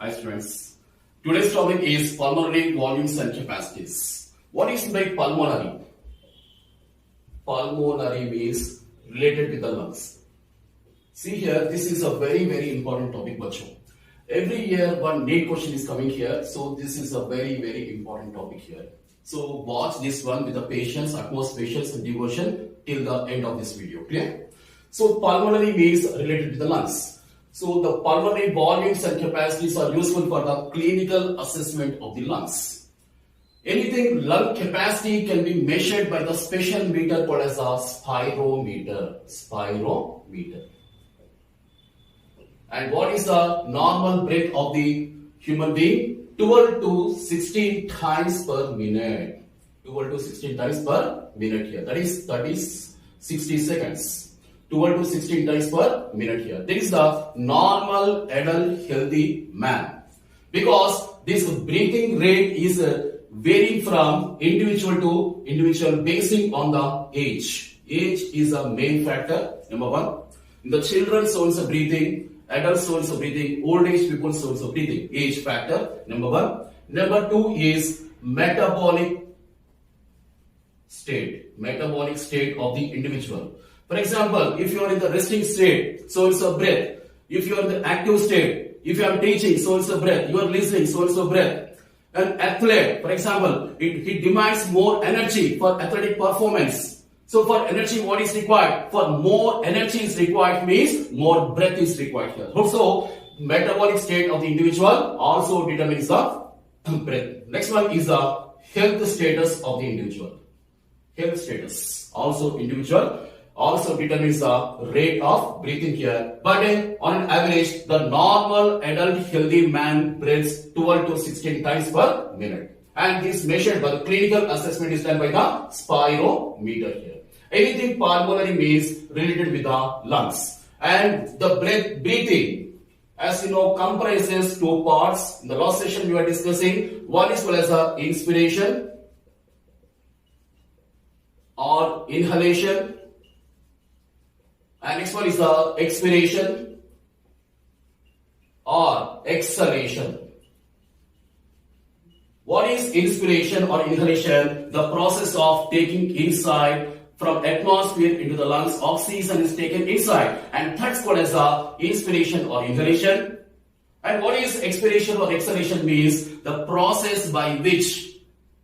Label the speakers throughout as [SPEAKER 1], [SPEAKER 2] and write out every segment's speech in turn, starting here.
[SPEAKER 1] Hi students. Today's topic is pulmonary volumes and capacities. What is by pulmonary? Pulmonary means related with the lungs. See here, this is a very important topic, bacho. Every year one NEET question is coming here, so this is a very important topic here. So watch this one with the patience, utmost patience and devotion till the end of this video. Clear? So pulmonary means related to the lungs. So the pulmonary volumes and capacities are useful for the clinical assessment of the lungs. Anything lung capacity can be measured by the special meter called as a spirometer. Spirometer. And what is the normal breath of the human being? 12 to 16 times per minute. 12 to 16 times per minute here. That is 60 seconds. 12 to 16 times per minute here. This is the normal adult healthy man. Because this breathing rate is varying from individual to individual based on the age. Age is a main factor, number one. In the children, so is breathing, adults, so is breathing, old age people, so is breathing. Age factor, number one. Number two is metabolic state. Metabolic state of the individual. For example, if you are in the resting state, so it's a breath. If you are in the active state, if you are teaching, so it's a breath. You are listening, so it's a breath. An athlete, for example, he demands more energy for athletic performance. So for energy, what is required? For more energy is required means more breath is required here. Also, metabolic state of the individual also determines the breath. Next one is the health status of the individual. Health status, also individual. Also determines the rate of breathing here. But on an average, the normal adult healthy man breathes 12 to 16 times per minute. And this measured by the clinical assessment is done by the spirometer here. Anything pulmonary means related with the lungs. And the breathing, as you know, comprises two parts. In the last session we were discussing, one is called as the inspiration or inhalation. And next one is the expiration or exhalation. What is inspiration or inhalation? The process of taking inside from atmosphere into the lungs, oxygen is taken inside, and that's called as the inspiration or inhalation. And what is expiration or exhalation means? The process by which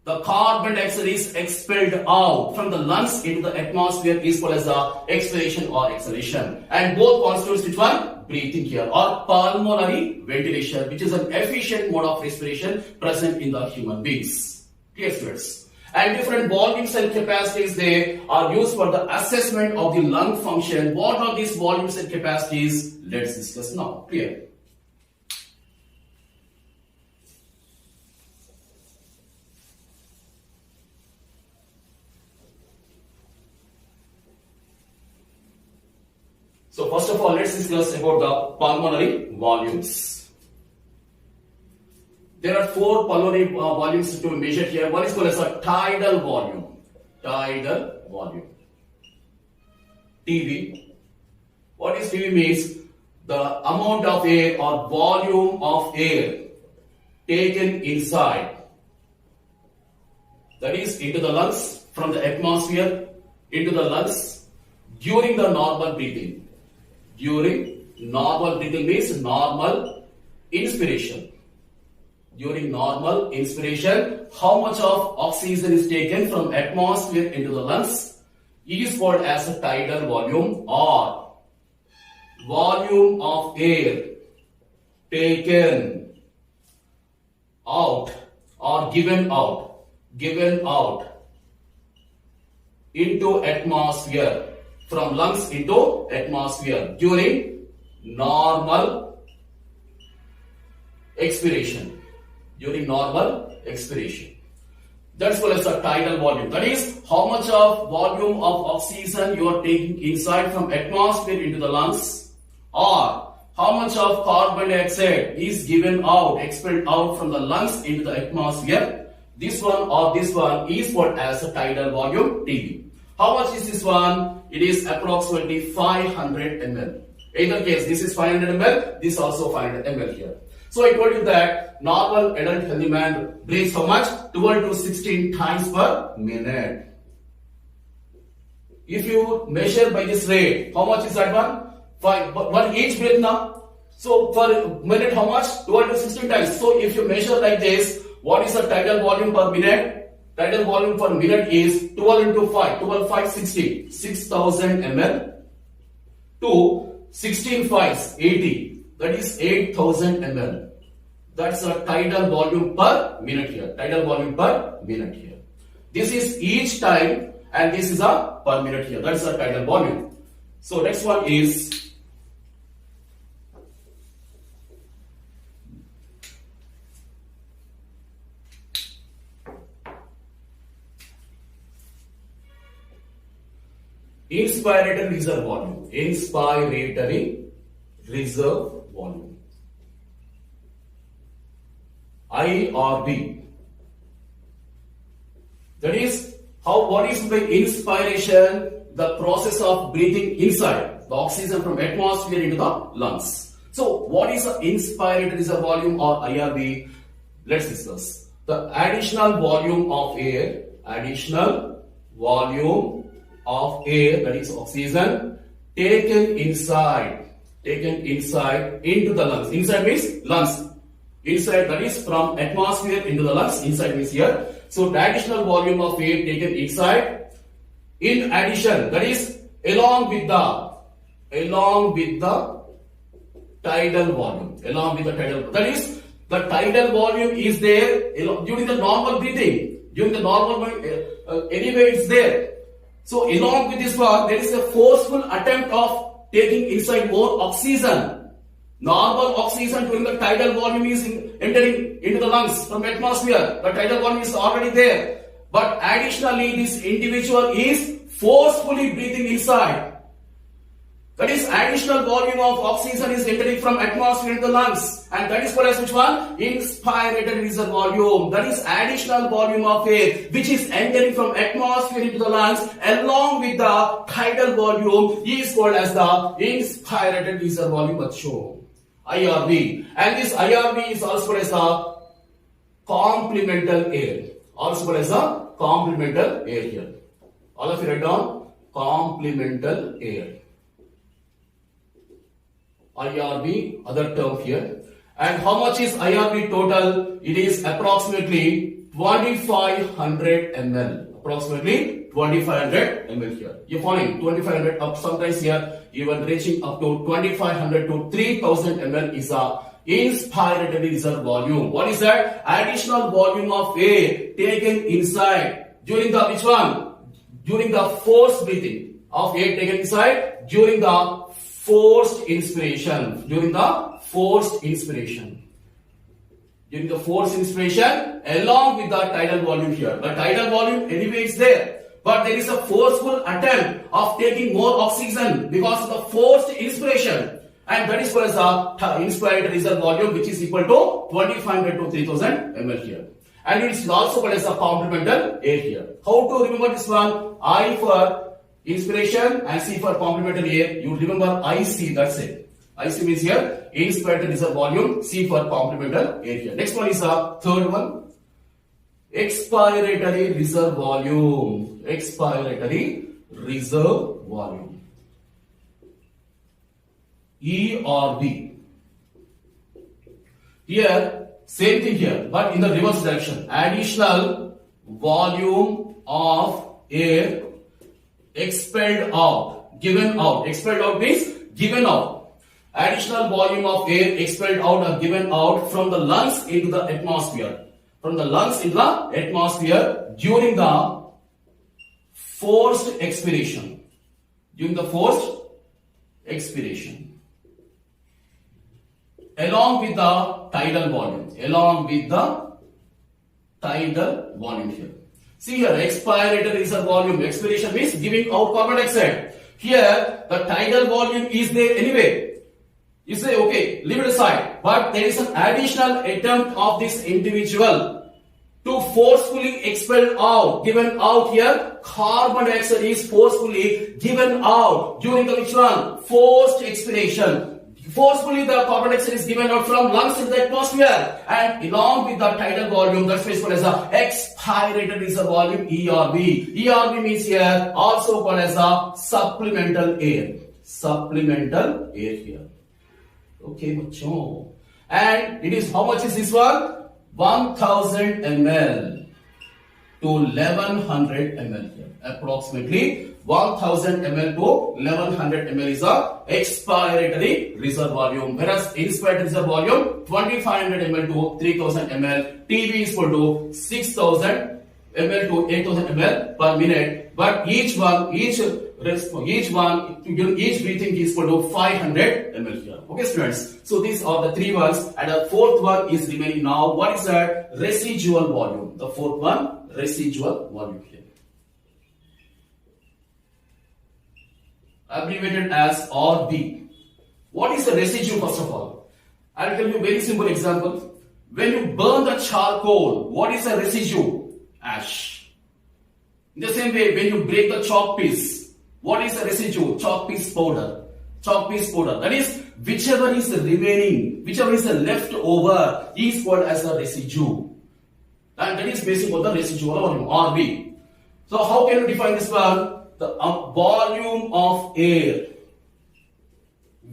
[SPEAKER 1] the carbon dioxide is expelled out from the lungs into the atmosphere is called as the expiration or exhalation. And both constitutes which one? Breathing here, or pulmonary ventilation, which is an efficient mode of respiration present in the human beings. Clear, students? And different volumes and capacities, they are used for the assessment of the lung function. What are these volumes and capacities? Let's discuss now. Clear? So first of all, let's discuss about the pulmonary volumes. There are four pulmonary volumes to be measured here. One is called as a tidal volume. Tidal volume. TV. What is TV means? The amount of air or volume of air taken inside. That is into the lungs, from the atmosphere into the lungs during the normal breathing. During normal breathing means normal inspiration. During normal inspiration, how much of oxygen is taken from atmosphere into the lungs is called as a tidal volume, or volume of air taken out or given out into atmosphere, from lungs into atmosphere during normal expiration. During normal expiration. That's called as the tidal volume. That is how much of volume of oxygen you are taking inside from atmosphere into the lungs, or how much of carbon dioxide is given out, expelled out from the lungs into the atmosphere. This one or this one is called as a tidal volume, TB. How much is this one? It is approximately 500 ml. Either case, this is 500 ml, this also 500 ml here. So I told you that normal adult healthy man breathes how much? 12 to 16 times per minute. If you measure by this rate, how much is that one? 5, one each breath now. So per minute how much? 12 to 16 times. So if you measure like this, what is the tidal volume per minute? Tidal volume per minute is 12 into 5, 12 5 60, 6000 ml to 16 5s 80, that is 8000 ml. That's a tidal volume per minute here. Tidal volume per minute here. This is each time and this is a per minute here. That's a tidal volume. So next one is inspiratory reserve volume. Inspiratory reserve volume. IRV. That is what is by inspiration? The process of breathing inside the oxygen from atmosphere into the lungs. So what is the inspiratory reserve volume or IRV? Let's discuss. The additional volume of air, additional volume of air, that is oxygen, taken inside into the lungs. Inside means lungs. Inside, that is from atmosphere into the lungs. Inside means here. So the additional volume of air taken inside, in addition, that is along with the tidal volume. That is the tidal volume is there during the normal breathing. During the normal anyway it's there. So along with this one, there is a forceful attempt of taking inside more oxygen. Normal oxygen during the tidal volume is entering into the lungs from atmosphere. The tidal volume is already there. But additionally, this individual is forcefully breathing inside. That is additional volume of oxygen is entering from atmosphere into the lungs. And that is called as which one? Inspiratory reserve volume. That is additional volume of air which is entering from atmosphere into the lungs along with the tidal volume is called as the inspiratory reserve volume shown. IRV. And this IRV is also called as the complemental air. Also called as the complemental air here. All of you write down complemental air. IRV, other term here. And how much is IRV total? It is approximately 2500 ml. Approximately 2500 ml here. You're following 2500 up sometimes here, even reaching up to 2500 to 3000 ml is a inspiratory reserve volume. What is that? Additional volume of air taken inside during the which one? During the forced breathing of air taken inside during the forced inspiration. During the forced inspiration along with the tidal volume here. The tidal volume anyway is there. But there is a forceful attempt of taking more oxygen because of the forced inspiration. And that is called as the inspiratory reserve volume which is equal to 2500 to 3000 ml here. And it is also called as a complemental air here. How to remember this one? I for inspiration and C for complementary air. You remember IC, that's it. IC means here inspiratory reserve volume, C for complementary air here. Next one is the third one. Expiratory reserve volume. Expiratory reserve volume. ERV. Here, same thing here, but in the reverse direction. Additional volume of air expelled out, given out. Expelled out means given out. Additional volume of air expelled out or given out from the lungs into the atmosphere. From the lungs into the atmosphere during the forced expiration. During the forced expiration. Along with the tidal volume. Along with the tidal volume here. See here, expiratory reserve volume. Expiration means giving out carbon dioxide. Here, the tidal volume is there anyway. You say, okay, leave it aside. But there is an additional attempt of this individual to forcefully expel out, given out here. Carbon dioxide is forcefully given out during the which one? Forced expiration. forcefully the carbon dioxide is given out from lungs in the atmosphere, and along with the tidal volume, that's why it's called as the expirated reserve volume, ERV. ERV means here also called as the supplemental air. Supplemental air here. Okay, bachcho. And it is, how much is this one? 1000 ml to 1100 ml here. Approximately 1000 ml to 1100 ml is a expiratory reserve volume, whereas inspiratory reserve volume 2500 ml to 3000 ml. TB is equal to 6000 ml to 8000 ml per minute. But each breathing is equal to 500 ml here. Okay, students. So these are the three ones, and the fourth one is remaining now. What is that? Residual volume. The fourth one, residual volume here, abbreviated as RV. What is the residue first of all? I'll tell you a very simple example. When you burn the charcoal, what is the residue? Ash. In the same way, when you break the chalk piece, what is the residue? Chalk piece powder. Chalk piece powder. That is, whichever is remaining, whichever is left over is called as the residue. And that is basically what the residual volume, RV. So how can you define this one? The volume of air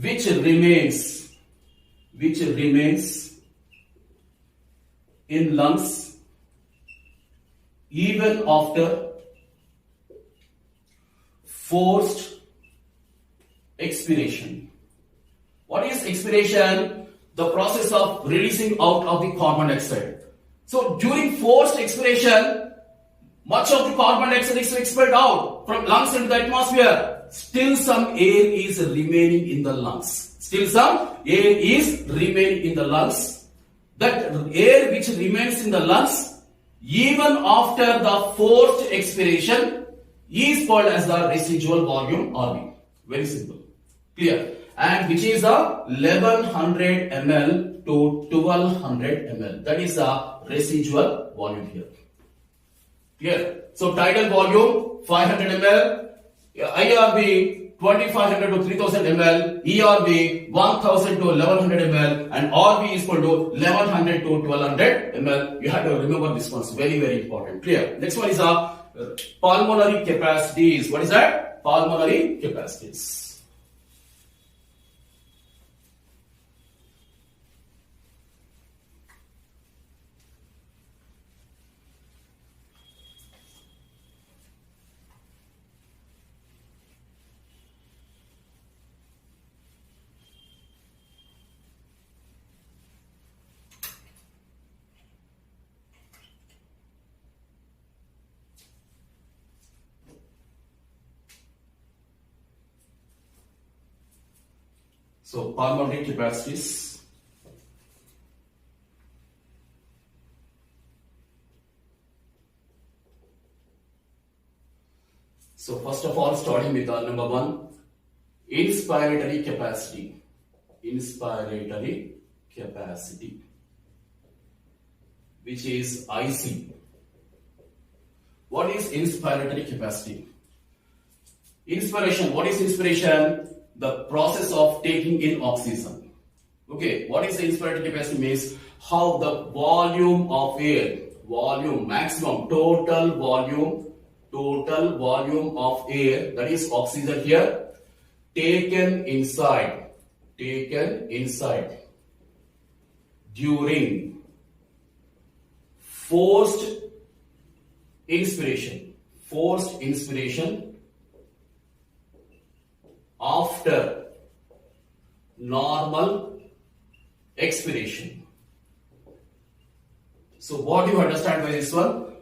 [SPEAKER 1] which remains in lungs even after forced expiration. What is expiration? The process of releasing out of the carbon dioxide. So during forced expiration, much of the carbon dioxide is expelled out from lungs into the atmosphere. Still some air is remaining in the lungs. That air which remains in the lungs even after the forced expiration is called as the residual volume, RV. Very simple. Clear? And which is the 1100 ml to 1200 ml. That is the residual volume here. Clear? So tidal volume 500 ml, IRV 2500 to 3000 ml, ERV 1000 to 1100 ml, and RV is equal to 1100 to 1200 ml. You have to remember this one. It's very, very important. Clear? Next one is pulmonary capacities. What is that? Pulmonary capacities. So pulmonary capacities. So first of all, starting with number one, inspiratory capacity. Inspiratory capacity, which is IC. What is inspiratory capacity? Inspiration. What is inspiration? The process of taking in oxygen. Okay, what is the inspiratory capacity means? How the volume of air, maximum total volume of air, that is oxygen here, taken inside during forced inspiration after normal expiration. So what do you understand by this one?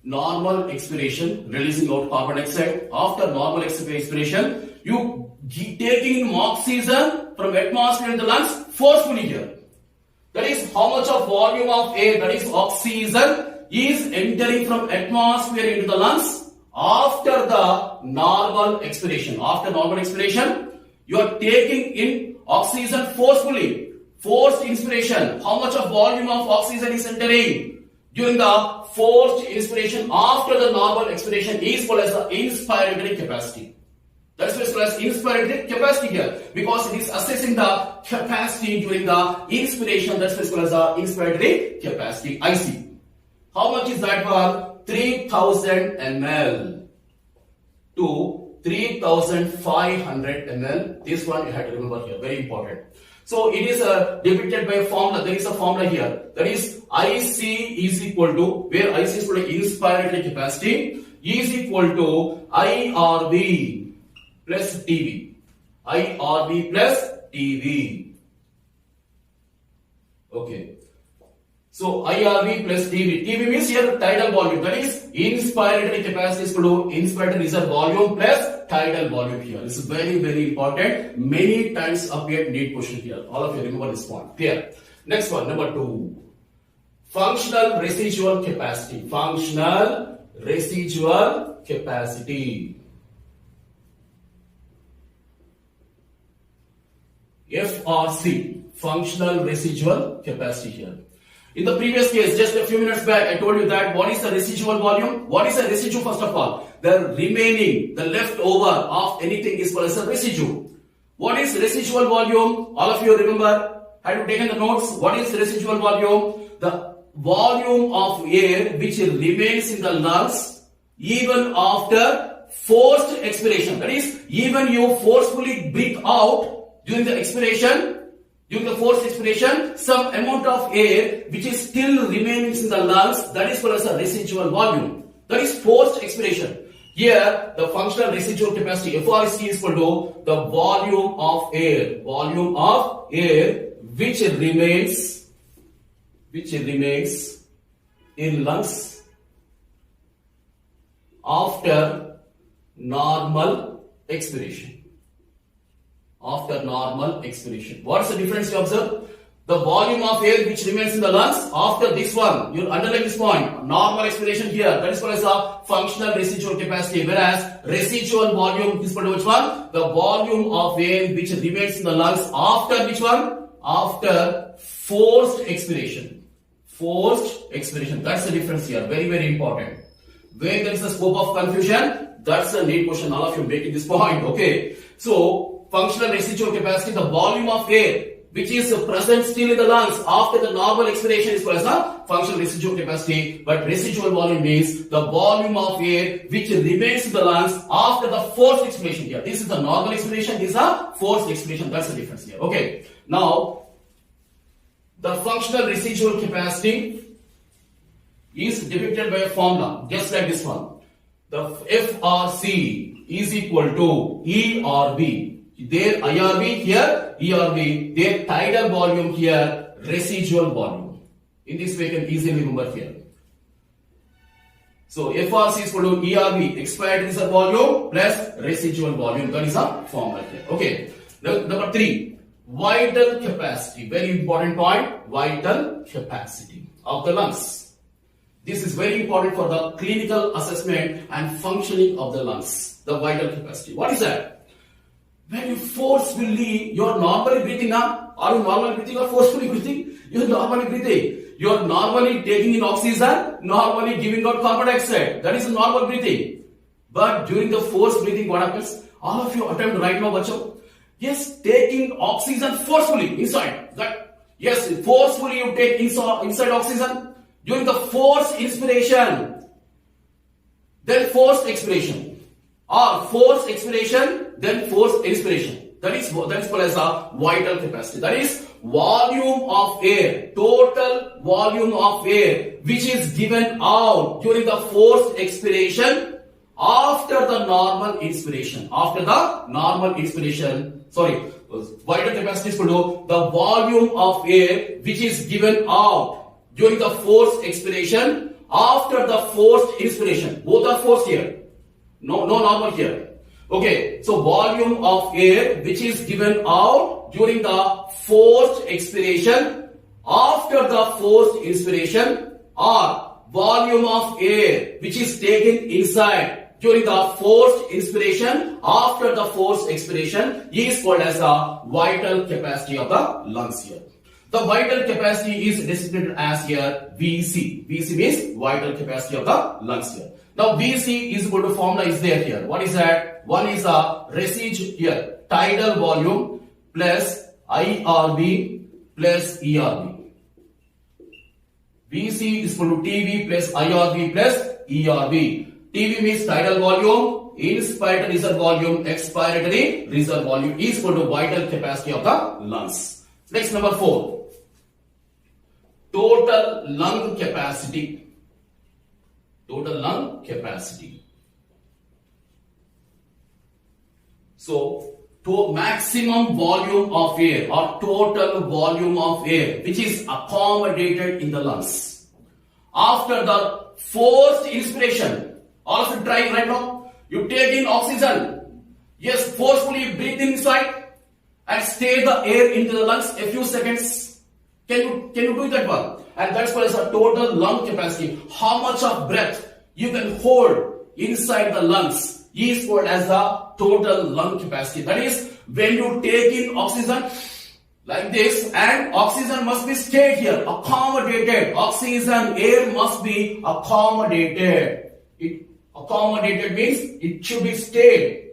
[SPEAKER 1] Normal expiration, releasing out carbon dioxide. After normal expiration, you taking in oxygen from atmosphere in the lungs forcefully here. That is how much of volume of air, that is oxygen, is entering from atmosphere into the lungs after the normal expiration. After normal expiration, you are taking in oxygen forcefully. Forced inspiration. How much of volume of oxygen is entering during the forced inspiration after the normal expiration is called as the inspiratory capacity. That's why it's called as inspiratory capacity here, because it is assessing the capacity during the inspiration. That's why it's called as the inspiratory capacity, IC. How much is that one? 3000 ml to 3500 ml. This one you have to remember here, very important. So it is depicted by a formula. There is a formula here. That is IC is equal to, where IC is equal to inspiratory capacity, is equal to IRV plus TV. IRV plus TV. Okay. So IRV plus TV. TV means here tidal volume. That is inspiratory capacity is equal to inspiratory reserve volume plus tidal volume here. This is very, very important. Many times appeared need question here. All of you remember this point. Clear? Next one, number 2. Functional residual capacity. Functional residual capacity. FRC. Functional residual capacity here. In the previous case, just a few minutes back, I told you that what is the residual volume? What is a residue first of all? The remaining, the leftover of anything is called as a residue. What is residual volume? All of you remember? Have you taken the notes? What is residual volume? The volume of air which remains in the lungs even after forced expiration. That is, even you forcefully breathe out during the expiration, during the forced expiration, some amount of air which is still remaining in the lungs, that is called as a residual volume. That is forced expiration. Here, the functional residual capacity, FRC, is equal to the volume of air which remains in lungs after normal expiration. After normal expiration. What's the difference you observe? The volume of air which remains in the lungs after this one, you underline this point, normal expiration here, that is called as a functional residual capacity, whereas residual volume is called which one? The volume of air which remains in the lungs after which one? After forced expiration. Forced expiration, that's the difference here, very, very important. When there is a scope of confusion, that's a need question, all of you making this point, okay? So, functional residual capacity, the volume of air which is present still in the lungs after the normal expiration is called as a functional residual capacity, but residual volume means the volume of air which remains in the lungs after the forced expiration here. This is the normal expiration, this is a forced expiration, that's the difference here. Okay, now the functional residual capacity is depicted by a formula just like this one. The FRC is equal to ERV. Their IRV here, ERV, their tidal volume here, residual volume. In this way, you can easily remember here. So, FRC is equal to ERV, expired reserve volume plus residual volume. That is a formula here. Okay. Number 3, vital capacity. Very important point, vital capacity of the lungs. This is very important for the clinical assessment and functioning of the lungs. The vital capacity. What is that? When you forcefully, you are normally breathing now. Are you normally breathing or forcefully breathing? You are normally breathing. You are normally taking in oxygen, normally giving out carbon dioxide. That is normal breathing. But during the forced breathing, what happens? All of you attempt right now, bacho. Yes, taking oxygen forcefully inside. Yes, forcefully you take inside oxygen. During the forced inspiration, then forced expiration. Or forced expiration, then forced inspiration. That is called as a vital capacity. That is volume of air, total volume of air which is given out during the forced expiration after the normal inspiration. After the normal inspiration, vital capacity is equal to the volume of air which is given out during the forced expiration after the forced inspiration. Both are forced here. No normal here. Okay, so volume of air which is given out during the forced expiration after the forced inspiration, or volume of air which is taken inside during the forced inspiration after the forced expiration is called as the vital capacity of the lungs here. The vital capacity is designated as here VC. VC means vital capacity of the lungs here. Now VC is equal to formula is there here. What is that? One is a residue here, tidal volume plus IRV plus ERV. VC is equal to TV plus IRV plus ERV. TV means tidal volume, inspiratory reserve volume, expiratory reserve volume is equal to vital capacity of the lungs. Next, number 4. Total lung capacity. Total lung capacity. So, to maximum volume of air or total volume of air which is accommodated in the lungs. After the forced inspiration, all of you trying right now, you take in oxygen, yes, forcefully breathe inside and stay the air into the lungs a few seconds. Can you do that one? And that's what is the total lung capacity. How much of breath you can hold inside the lungs is called as the total lung capacity. That is, when you take in oxygen like this, and oxygen must be stayed here, accommodated. Oxygen, air must be accommodated. Accommodated means it should be stayed.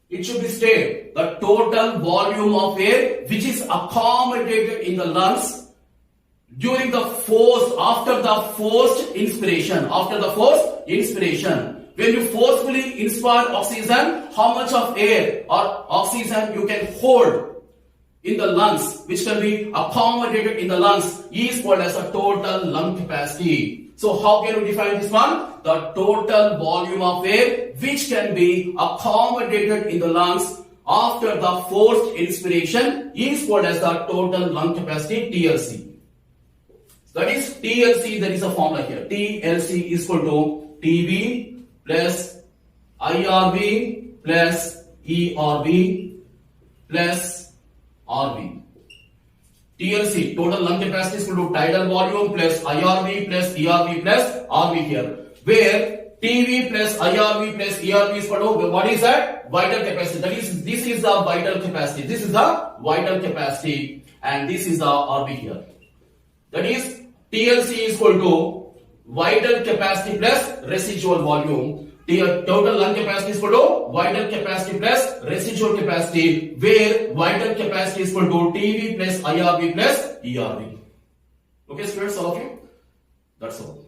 [SPEAKER 1] It should be stayed. The total volume of air which is accommodated in the lungs during the forced, after the forced inspiration. After the forced inspiration, when you forcefully inspire oxygen, how much of air or oxygen you can hold in the lungs, which can be accommodated in the lungs, is called as a total lung capacity. So how can we define this one? The total volume of air which can be accommodated in the lungs after the forced inspiration is called as the total lung capacity, TLC. That is TLC, there is a formula here. TLC is equal to TB plus IRV plus ERV plus RV. TLC, total lung capacity is equal to tidal volume plus IRV plus ERV plus RV here. Where TV plus IRV plus ERV is equal to, what is that? Vital capacity. That is, this is the vital capacity. This is the vital capacity and this is the RV here. That is, TLC is equal to vital capacity plus residual volume. Total lung capacity is equal to vital capacity plus residual capacity, where vital capacity is equal to TV plus IRV plus ERV. Okay, students, all of you? That's all.